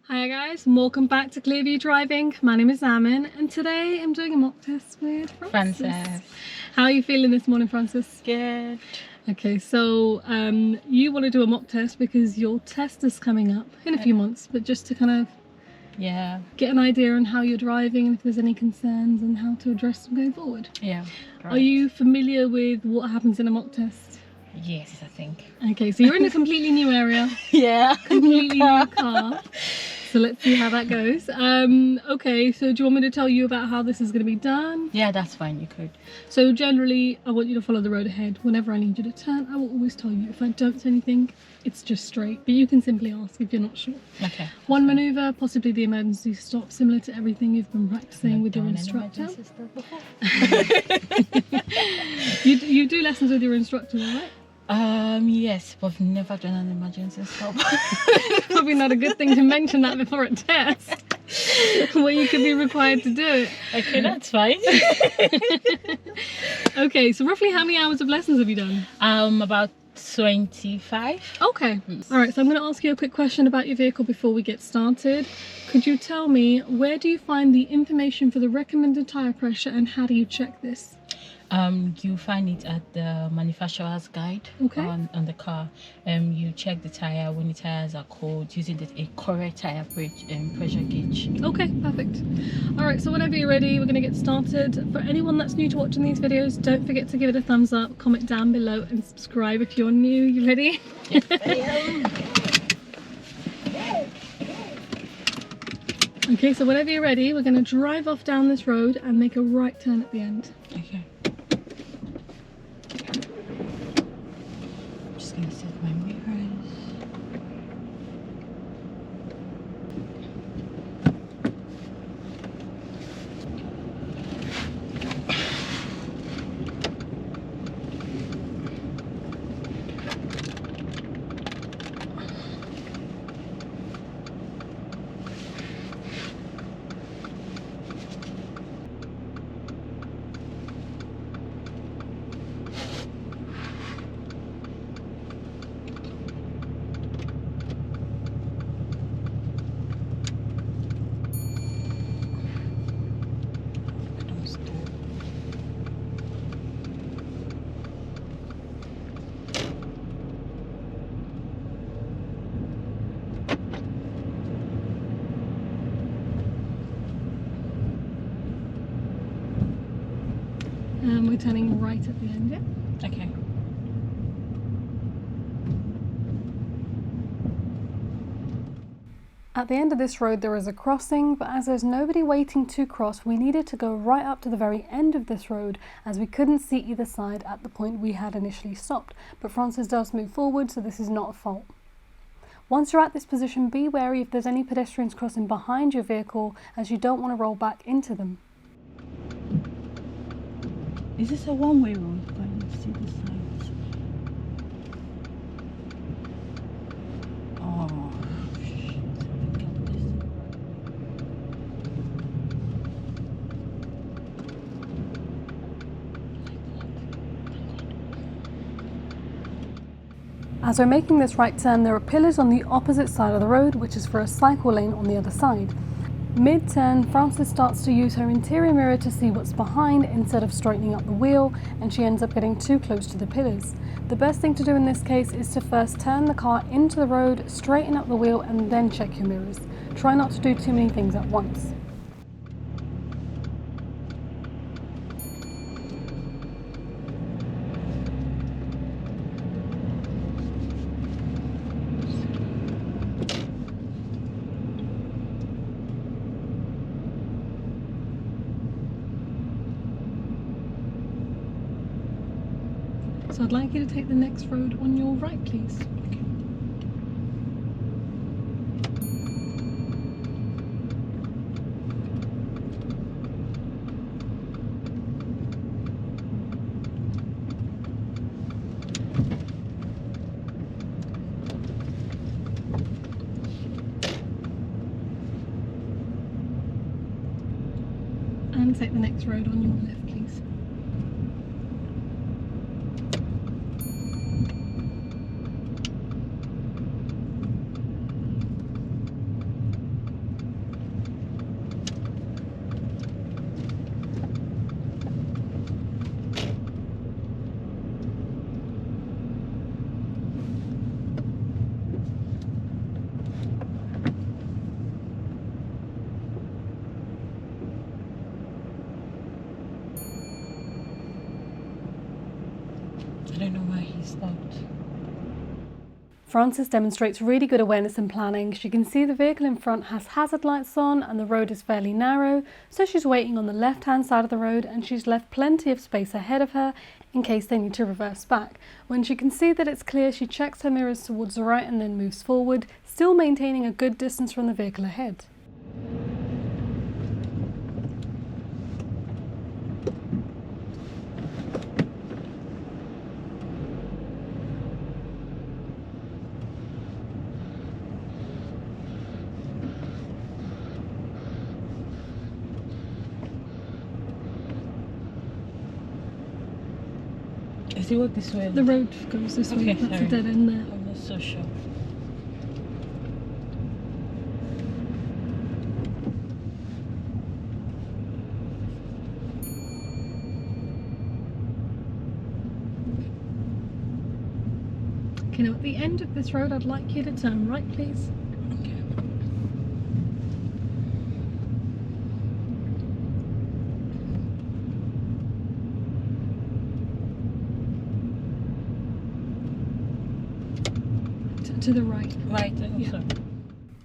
Hi guys, welcome back to Clearview Driving. My name is Aman and today I'm doing a mock test with Francess. How are you feeling this morning, Francess? Good. Okay, so you want to do a mock test because your test is coming up in a few months, but just to kind of get an idea on how you're driving and if there's any concerns and how to address them going forward. Yeah. Right. Are you familiar with what happens in a mock test? Yes, I think. Okay, so you're in a completely new area. Yeah. Completely new car. So let's see how that goes. Okay, so do you want me to tell you about how this is going to be done? Yeah, that's fine, you could. So generally, I want you to follow the road ahead. Whenever I need you to turn, I will always tell you. If I don't say anything, it's just straight. But you can simply ask if you're not sure. Okay. One manoeuvre, possibly the emergency stop, similar to everything you've been practicing with your instructor. You do lessons with your instructor, right? Yes, but I've never done an emergency stop. Probably not a good thing to mention that before a test where you could be required to do it. Okay, that's fine. Okay, so roughly how many hours of lessons have you done? About 25. Okay. All right, so I'm going to ask you a quick question about your vehicle before we get started. Could you tell me, where do you find the information for the recommended tire pressure and how do you check this? You find it at the manufacturer's guide on the car. You check the tire when the tires are cold using a correct tire pressure gauge. Okay, perfect. All right, so whenever you're ready, we're going to get started. For anyone that's new to watching these videos, don't forget to give it a thumbs up, comment down below and subscribe if you're new. You ready? Yes, Okay, so whenever you're ready, we're going to drive off down this road and make a right turn at the end. Okay. Just gonna set my mirrors. We're turning right at the end, yeah? Okay. At the end of this road there is a crossing, but as there's nobody waiting to cross, we needed to go right up to the very end of this road as we couldn't see either side at the point we had initially stopped. But Francess does move forward, so this is not a fault. Once you're at this position, be wary if there's any pedestrians crossing behind your vehicle, as you don't want to roll back into them. Is this a one-way road? Can you see the signs? Oh, shit. Look at this. As we're making this right turn, there are pillars on the opposite side of the road, which is for a cycle lane on the other side. Mid-turn, Francess starts to use her interior mirror to see what's behind instead of straightening up the wheel, and she ends up getting too close to the pillars. The best thing to do in this case is to first turn the car into the road, straighten up the wheel, and then check your mirrors. Try not to do too many things at once. So I'd like you to take the next road on your right, please. And take the next road on your left, please. I don't know why he stopped. Francess demonstrates really good awareness and planning. She can see the vehicle in front has hazard lights on and the road is fairly narrow, so she's waiting on the left-hand side of the road and she's left plenty of space ahead of her in case they need to reverse back. When she can see that it's clear, she checks her mirrors towards the right and then moves forward, still maintaining a good distance from the vehicle ahead. Is it work this way? The road goes this way, that's sorry. a dead end there. I'm not so sure. Okay, now at the end of this road I'd like you to turn right, please. Okay. To the right. Right, Yeah. also.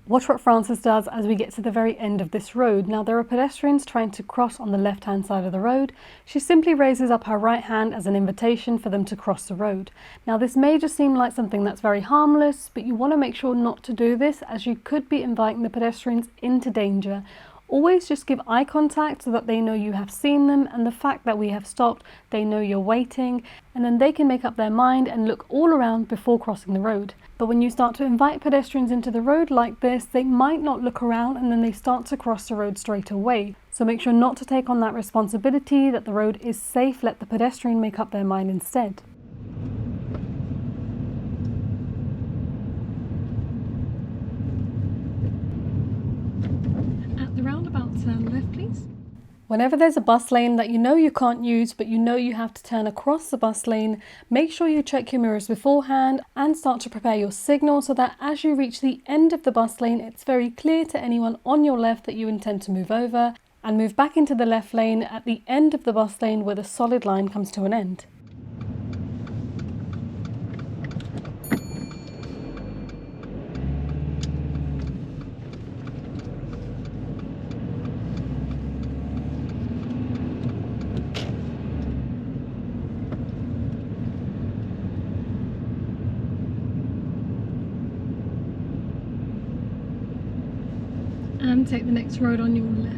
Watch what Francess does as we get to the very end of this road. Now there are pedestrians trying to cross on the left-hand side of the road. She simply raises up her right hand as an invitation for them to cross the road. Now this may just seem like something that's very harmless, but you want to make sure not to do this as you could be inviting the pedestrians into danger. Always just give eye contact so that they know you have seen them, and the fact that we have stopped, they know you're waiting, and then they can make up their mind and look all around before crossing the road. But when you start to invite pedestrians into the road like this, they might not look around and then they start to cross the road straight away. So make sure not to take on that responsibility, that the road is safe, let the pedestrian make up their mind instead. At the roundabout, turn left, please. Whenever there's a bus lane that you know you can't use, but you know you have to turn across the bus lane, make sure you check your mirrors beforehand and start to prepare your signal so that as you reach the end of the bus lane, it's very clear to anyone on your left that you intend to move over, and move back into the left lane at the end of the bus lane where the solid line comes to an end. And take the next road on your left.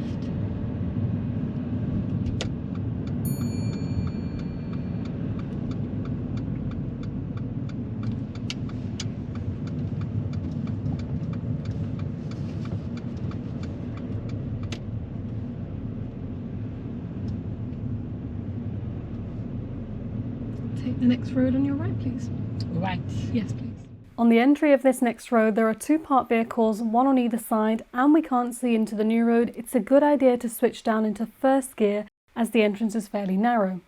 Take the next road on your right, please. Right. Yes, please. On the entry of this next road, there are two parked vehicles, one on either side, and we can't see into the new road. It's a good idea to switch down into first gear as the entrance is fairly narrow.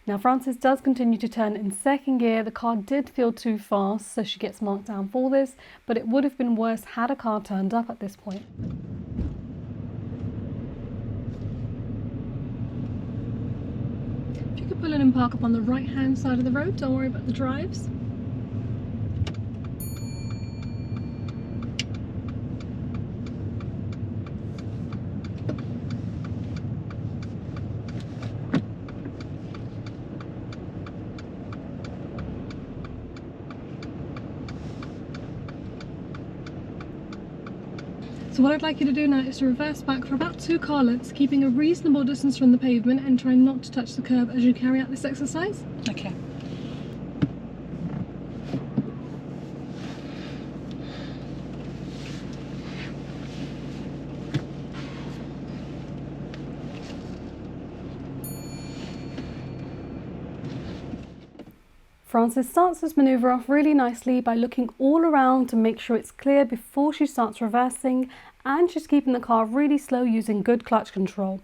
Now Francess does continue to turn in second gear. The car did feel too fast, so she gets marked down for this, but it would have been worse had a car turned up at this point. If you could pull in and park up on the right hand side of the road, don't worry about the drives. So what I'd like you to do now is to reverse back for about 2 car lengths, keeping a reasonable distance from the pavement and trying not to touch the curb as you carry out this exercise. Okay. Francess starts this manoeuvre off really nicely by looking all around to make sure it's clear before she starts reversing, and she's keeping the car really slow using good clutch control.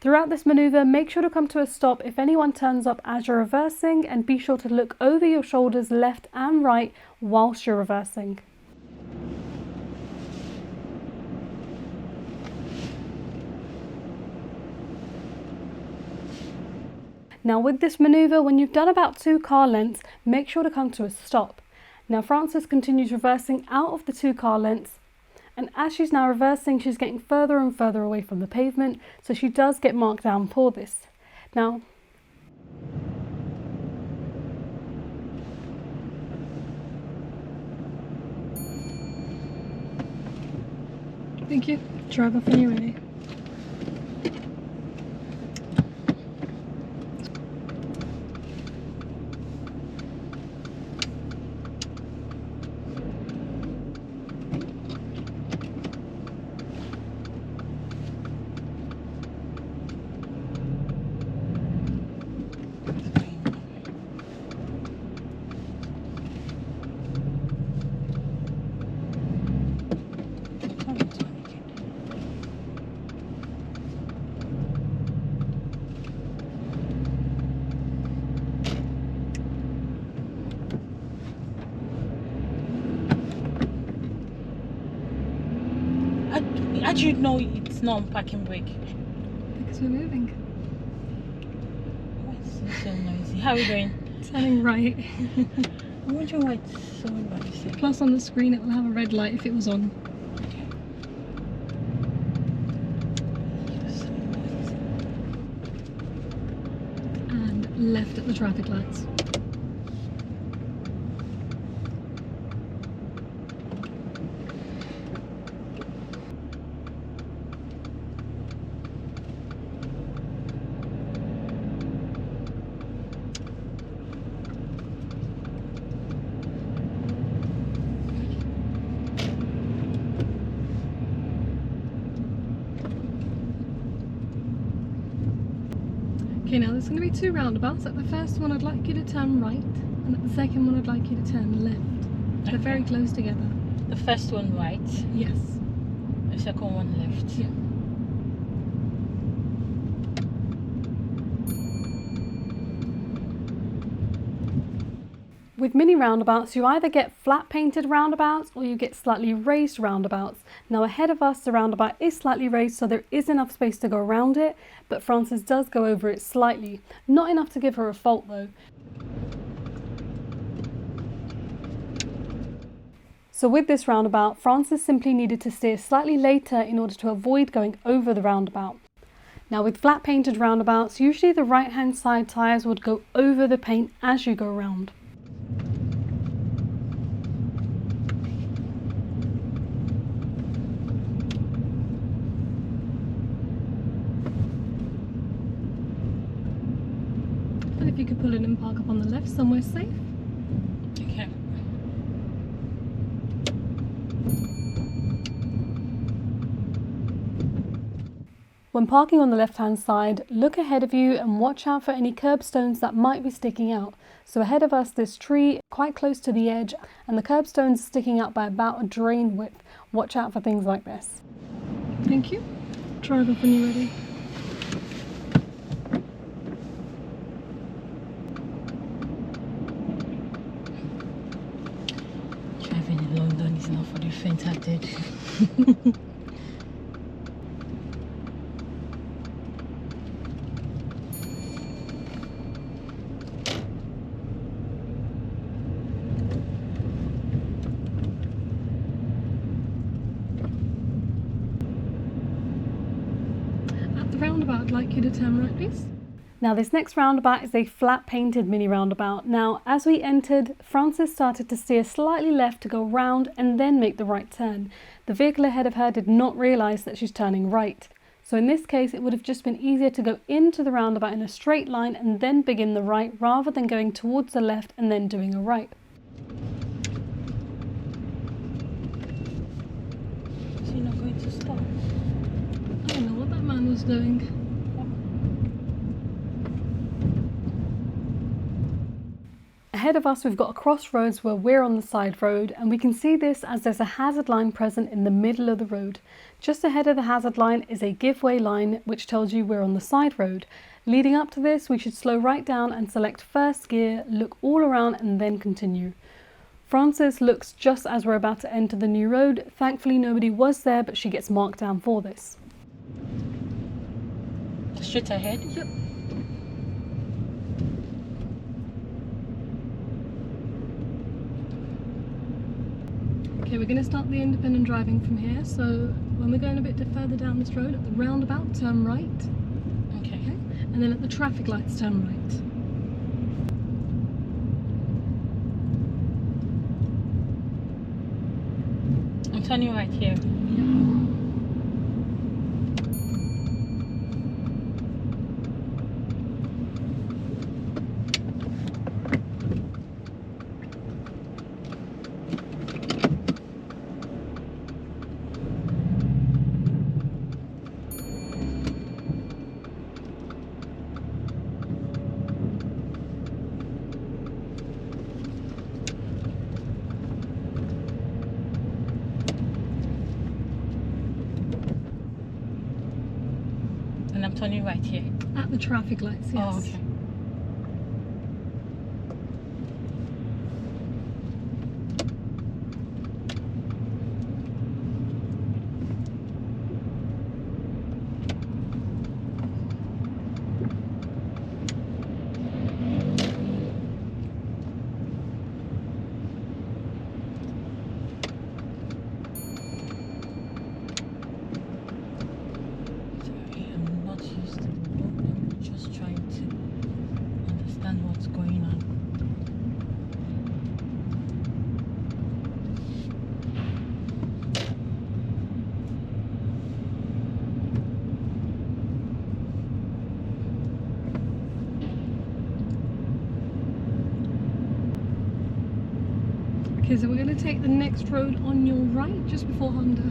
Throughout this manoeuvre, make sure to come to a stop if anyone turns up as you're reversing, and be sure to look over your shoulders left and right whilst you're reversing. Now with this manoeuvre, when you've done about 2 car lengths, make sure to come to a stop. Now Francess continues reversing out of the 2 car lengths, and as she's now reversing, she's getting further and further away from the pavement, so she does get marked down for this. Now, thank you. Drive off when you're ready. How do you know it's not on parking brake? Because we're moving. Why is it so noisy? How are we going? Turning right. I'm wondering why it's so noisy. Plus on the screen it will have a red light if it was on. Okay. And left at the traffic lights. Okay, now there's going to be 2 roundabouts. At the first one I'd like you to turn right, and at the second one I'd like you to turn left. They're very close together. The first one right, Yes. the second one left. Yeah. With mini roundabouts, you either get flat painted roundabouts or you get slightly raised roundabouts. Now ahead of us, the roundabout is slightly raised, so there is enough space to go around it, but Francess does go over it slightly. Not enough to give her a fault though. So with this roundabout, Francess simply needed to steer slightly later in order to avoid going over the roundabout. Now with flat painted roundabouts, usually the right hand side tyres would go over the paint as you go around. And if you could pull in and park up on the left somewhere safe. Okay. When parking on the left hand side, look ahead of you and watch out for any curbstones that might be sticking out. So ahead of us, this tree quite close to the edge, and the curbstones sticking out by about a drain width. Watch out for things like this. Thank you. Drive off when you're ready. Driving in London is not for the faint-hearted. Roundabout, I'd like you to turn right, please. Now this next roundabout is a flat painted mini roundabout. Now as we entered, Francess started to steer slightly left to go round and then make the right turn. The vehicle ahead of her did not realise that she's turning right. So in this case it would have just been easier to go into the roundabout in a straight line and then begin the right, rather than going towards the left and then doing a right. Is he not going to stop? I don't know what that man was doing. Ahead of us we've got a crossroads where we're on the side road, and we can see this as there's a hazard line present in the middle of the road. Just ahead of the hazard line is a giveaway line which tells you we're on the side road. Leading up to this, we should slow right down and select first gear, look all around and then continue. Francess looks just as we're about to enter the new road. Thankfully nobody was there, but she gets marked down for this. Straight ahead? Yep. Okay, we're going to start the independent driving from here, so when we're going a bit further down this road, at the roundabout, turn right. Okay. And then at the traffic lights, turn right. I'm turning right here. And I'm turning right here. At the traffic lights, yes. Oh, okay. Okay, so we're going to take the next road on your right, just before Honda.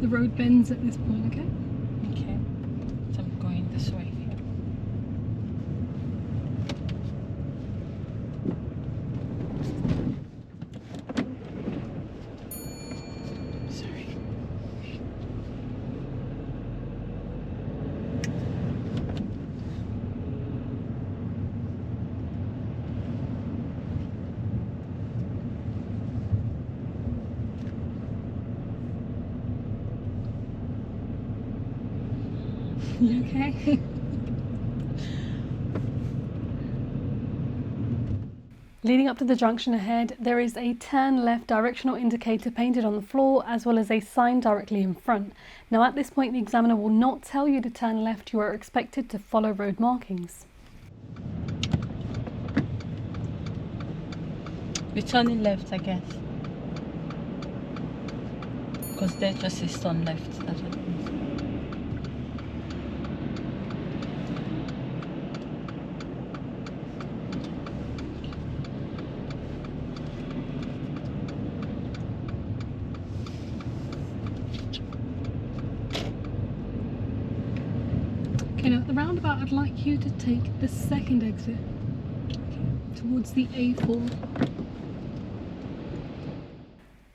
The road bends at this point, okay? Okay. So I'm going this way here. Sorry. You okay? Leading up to the junction ahead, there is a turn left directional indicator painted on the floor, as well as a sign directly in front. Now at this point the examiner will not tell you to turn left, you are expected to follow road markings. We're turning left, I guess. Because there just is turn left. That's what it means. Okay, now at the roundabout I'd like you to take the second exit towards the A4.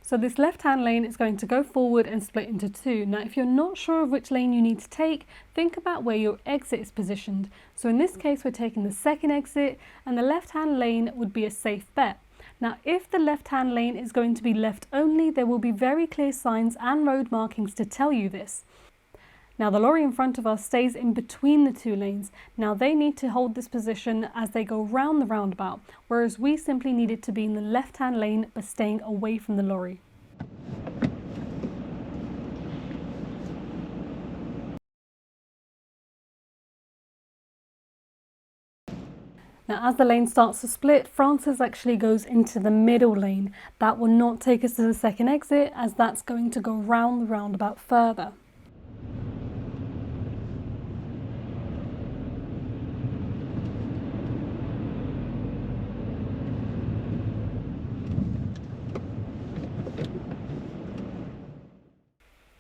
So this left-hand lane is going to go forward and split into two. Now if you're not sure of which lane you need to take, think about where your exit is positioned. So in this case we're taking the second exit, and the left-hand lane would be a safe bet. Now if the left-hand lane is going to be left only, there will be very clear signs and road markings to tell you this. Now the lorry in front of us stays in between the two lanes. Now they need to hold this position as they go round the roundabout, whereas we simply need it to be in the left-hand lane but staying away from the lorry. Now, as the lane starts to split, Francess actually goes into the middle lane. That will not take us to the second exit, as that's going to go round the roundabout further.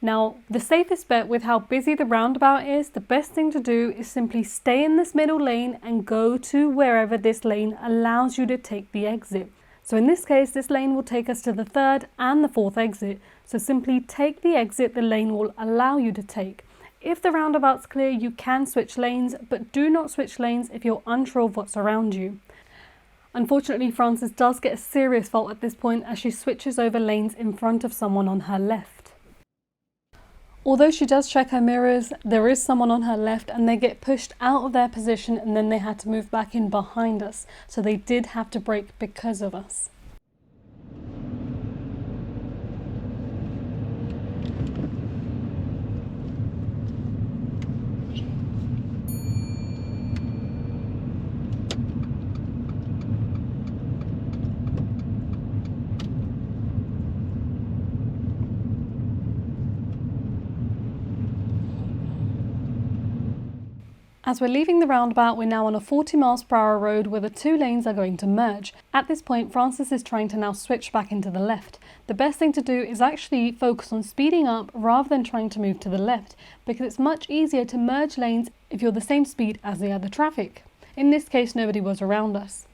Now, the safest bet with how busy the roundabout is, the best thing to do is simply stay in this middle lane and go to wherever this lane allows you to take the exit. So in this case, this lane will take us to the third and the fourth exit. So simply take the exit the lane will allow you to take. If the roundabout's clear, you can switch lanes, but do not switch lanes if you're unsure of what's around you. Unfortunately, Francess does get a serious fault at this point as she switches over lanes in front of someone on her left. Although she does check her mirrors, there is someone on her left and they get pushed out of their position and then they had to move back in behind us. So they did have to brake because of us. As we're leaving the roundabout, we're now on a 40 mph road where the two lanes are going to merge. At this point, Francess is trying to now switch back into the left. The best thing to do is actually focus on speeding up rather than trying to move to the left, because it's much easier to merge lanes if you're the same speed as the other traffic. In this case, nobody was around us.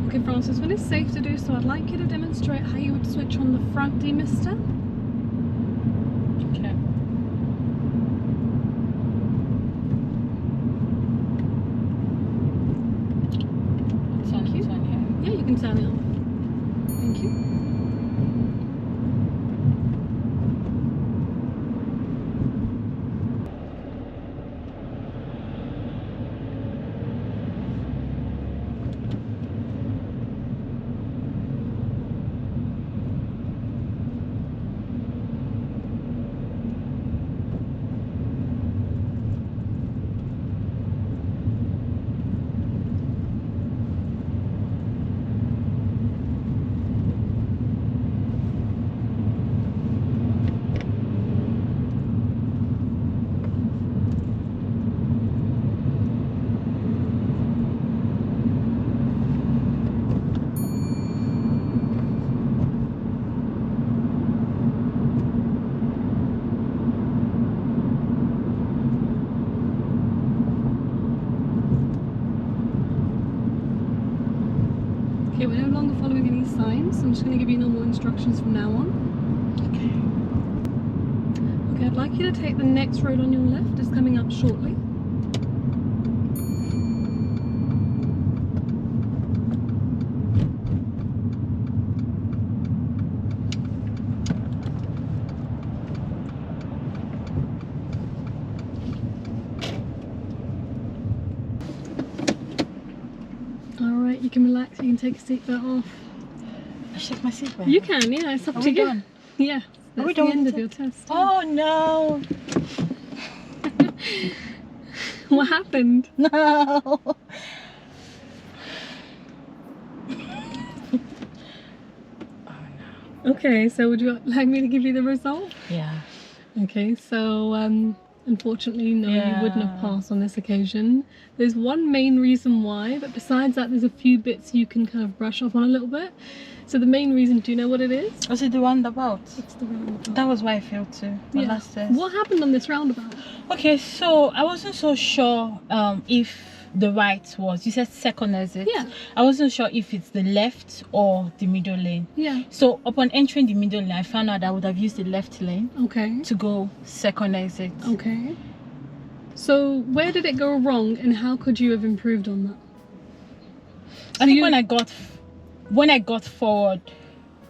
Okay, Francess, when it's safe to do so, I'd like you to demonstrate how you would switch on the front demister. Okay. Thank you. Yeah, you can turn it off. Thank you. Okay, we're no longer following any signs, so I'm just going to give you normal instructions from now on. Okay, I'd like you to take the next road on your left, it's coming up shortly. Alright, you can relax, you can take a seatbelt off. I shake my seatbelt. You can, yeah, it's up to you. Done? Yeah, that's the end of your test. Oh no! What happened? No! Oh no. Okay, so would you like me to give you the result? Yeah. Okay, so unfortunately, no, you wouldn't have passed on this occasion. There's one main reason why, but besides that, there's a few bits you can kind of brush off on a little bit. So the main reason, do you know what it is? Was it the roundabout? It's the roundabout. That was why I failed too. The last test. What happened on this roundabout? Okay, so I wasn't so sure if the right was, you said second exit. Yeah. I wasn't sure if it's the left or the middle lane. Yeah. So upon entering the middle lane, I found out I would have used the left lane. Okay. To go second exit. Okay. So where did it go wrong and how could you have improved on that? I think when I got when I got forward,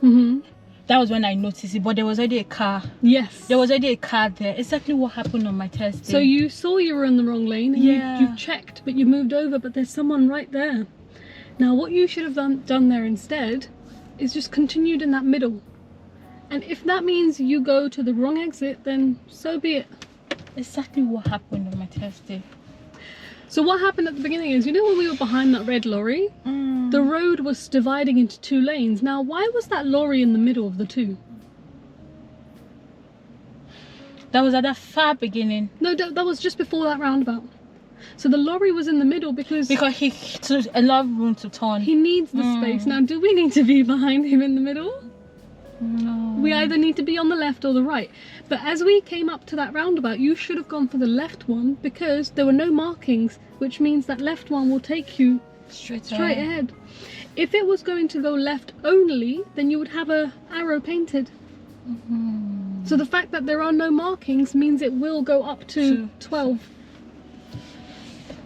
that was when I noticed it. But there was already a car. Yes. There was already a car there. Exactly what happened on my test day. So you saw you were in the wrong lane, and you checked, but you moved over, but there's someone right there. Now, what you should have done there instead is just continued in that middle. And if that means you go to the wrong exit, then so be it. Exactly what happened on my test day. So what happened at the beginning is, you know when we were behind that red lorry? The road was dividing into 2 lanes. Now, why was that lorry in the middle of the 2? That was at the far beginning. No, that was just before that roundabout. So the lorry was in the middle because he took a lot of room to turn. He needs the space. Now, do we need to be behind him in the middle? No. We either need to be on the left or the right. But as we came up to that roundabout, you should have gone for the left one because there were no markings, which means that left one will take you straight ahead. If it was going to go left only, then you would have a arrow painted. So the fact that there are no markings means it will go up to 12.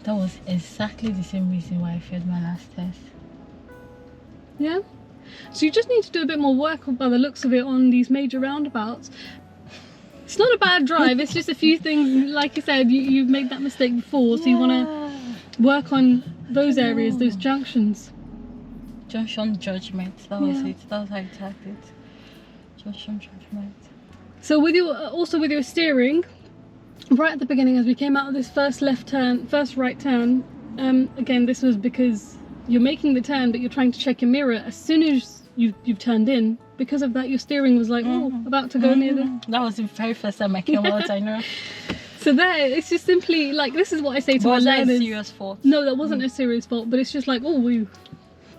That was exactly the same reason why I failed my last test. Yeah? So you just need to do a bit more work by the looks of it on these major roundabouts. It's not a bad drive, it's just a few things, like you said, you've made that mistake before, so you want to work on those areas, those junctions. Junction judgment, that was it. That was how you tagged it. Junction judgment. So with your steering, right at the beginning as we came out of this first right turn, again, this was because you're making the turn but you're trying to check your mirror as soon as you've turned in. Because of that, your steering was like, about to go near the... That was the very first time I came out, I know. So there, it's just simply like, this is what I say to my was learners. that a serious fault? No, that wasn't a serious fault, but it's just like, we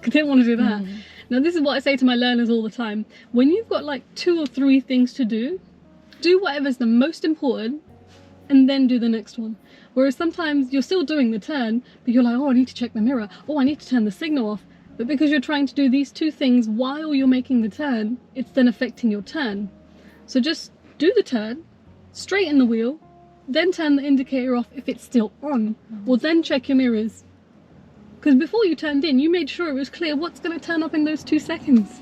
didn't want to do that. Now, this is what I say to my learners all the time. When you've got like 2 or 3 things to do whatever's the most important and then do the next one. Whereas sometimes you're still doing the turn, but you're like, I need to check the mirror. I need to turn the signal off. But because you're trying to do these 2 things while you're making the turn, it's then affecting your turn. So just do the turn, straighten the wheel, then turn the indicator off if it's still on, or then check your mirrors. Because before you turned in, you made sure it was clear what's going to turn up in those 2 seconds.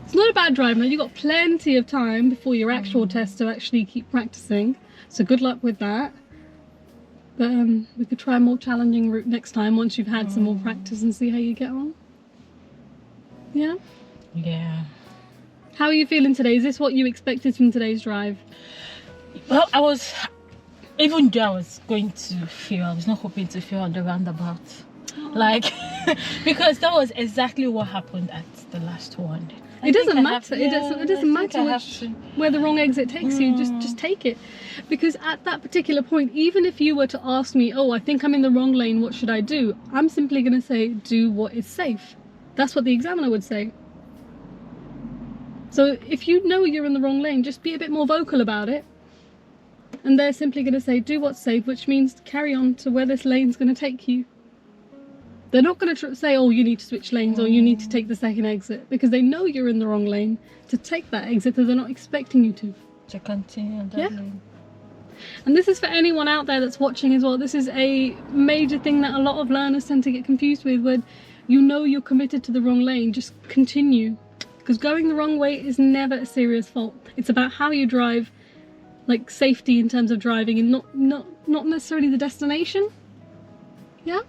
It's not a bad drive, now you've got plenty of time before your actual test to actually keep practicing. So good luck with that. But we could try a more challenging route next time once you've had some more practice and see how you get on. Yeah? Yeah. How are you feeling today? Is this what you expected from today's drive? Well, even though I was going to fail, I was not hoping to fail on the roundabout. Like, because that was exactly what happened at the last one. It doesn't matter. It doesn't matter where the wrong exit takes you. Just take it, because at that particular point, even if you were to ask me, I think I'm in the wrong lane, what should I do? I'm simply going to say, do what is safe. That's what the examiner would say. So if you know you're in the wrong lane, just be a bit more vocal about it. And they're simply going to say, do what's safe, which means carry on to where this lane's going to take you. They're not going to say, you need to switch lanes or you need to take the second exit, because they know you're in the wrong lane to take that exit, so they're not expecting you to. To continue on that lane. And this is for anyone out there that's watching as well. This is a major thing that a lot of learners tend to get confused with, when you know you're committed to the wrong lane, just continue. Because going the wrong way is never a serious fault. It's about how you drive, like safety in terms of driving, and not necessarily the destination. Yeah?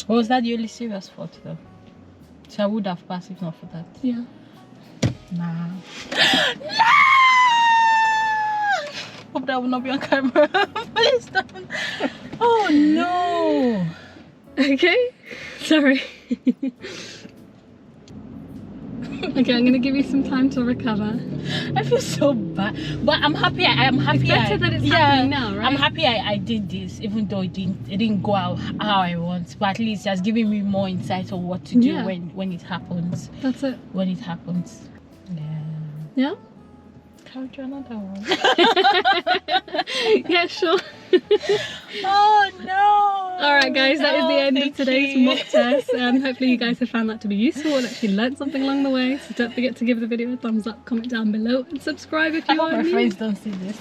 Or was that the only serious fault though? So I would have passed if not for that. Yeah. Nah. No! Hope that will not be on camera. Please don't. Oh no. Okay. Sorry. Okay, I'm gonna give you some time to recover. I feel so bad, but I'm happy. I'm happy. It's better that it's happening now, right? I'm happy I did this, even though it didn't go out how I want. But at least it has given me more insight on what to do when it happens. That's it. When it happens. Yeah. Yeah. Can we do another one? Yeah, sure. Oh no. Alright guys, that is the end of today's mock test. Hopefully you guys have found that to be useful and actually learned something along the way. So don't forget to give the video a thumbs up, comment down below and subscribe if you are new. My friends don't see this.